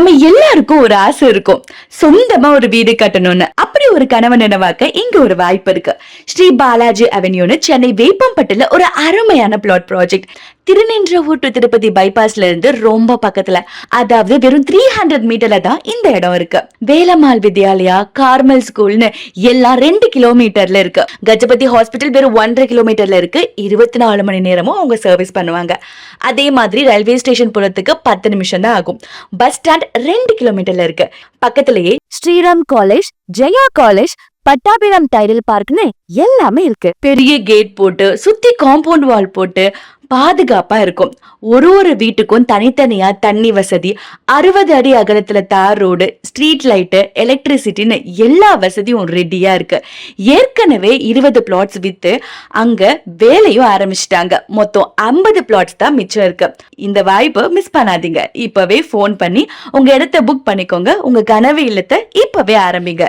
நம்ம எல்லாருக்கும் ஒரு ஆசை இருக்கும், சொந்தமா ஒரு வீடு கட்டணும்னு. அப்படி ஒரு கனவு நினைவாக்க இங்க ஒரு வாய்ப்பு இருக்கு. ஸ்ரீ பாலாஜி அவென்யூன்னு சென்னை வேப்பம்பட்டுல ஒரு அருமையான plot project. Thiruninravur to Tirupati பைபாஸ்ல இருந்து ரொம்ப பக்கத்துல, அதாவது வெறும் 300 மீட்டர்ல தான் இந்த இடம் இருக்கு. வேலம்மாள் வித்யாலயா, கார்மல் ஸ்கூல்னு எல்லாம் 2 கிலோமீட்டர்ல இருக்கு. கஜபதி ஹாஸ்பிட்டல் வெறும் 1.5 கிலோமீட்டர்ல இருக்கு. 24 மணி நேரமும் அவங்க சர்வீஸ் பண்ணுவாங்க. அதே மாதிரி ரயில்வே ஸ்டேஷன் போறதுக்கு 10 நிமிஷம் தான் ஆகும். பஸ் ஸ்டாண்ட் 2 கிலோமீட்டர்ல இருக்கு. பக்கத்திலேயே ஸ்ரீராம் காலேஜ், ஜெயா காலேஜ், பட்டாபிராம் டைடல் பார்க்னு எல்லாமே இருக்கு. பெரிய கேட் போட்டு சுத்தி காம்பவுண்ட் வால் போட்டு பாதுகாப்பா இருக்கும். ஒரு வீட்டுக்கும் தனித்தனியா தண்ணி வசதி, 60 அடி அகலத்துல தார் ரோடு, ஸ்ட்ரீட் லைட்டு, எலக்ட்ரிசிட்டின்னு எல்லா வசதியும் ரெடியா இருக்கு. ஏற்கனவே 20 பிளாட்ஸ் வித்து அங்க வேலையும் ஆரம்பிச்சிட்டாங்க. மொத்தம் 50 பிளாட்ஸ் தான் மிச்சம் இருக்கு. இந்த வாய்ப்பை மிஸ் பண்ணாதீங்க. இப்பவே போன் பண்ணி உங்க இடத்தை புக் பண்ணிக்கோங்க. உங்க கனவு இல்லத்தை இப்பவே ஆரம்பிங்க.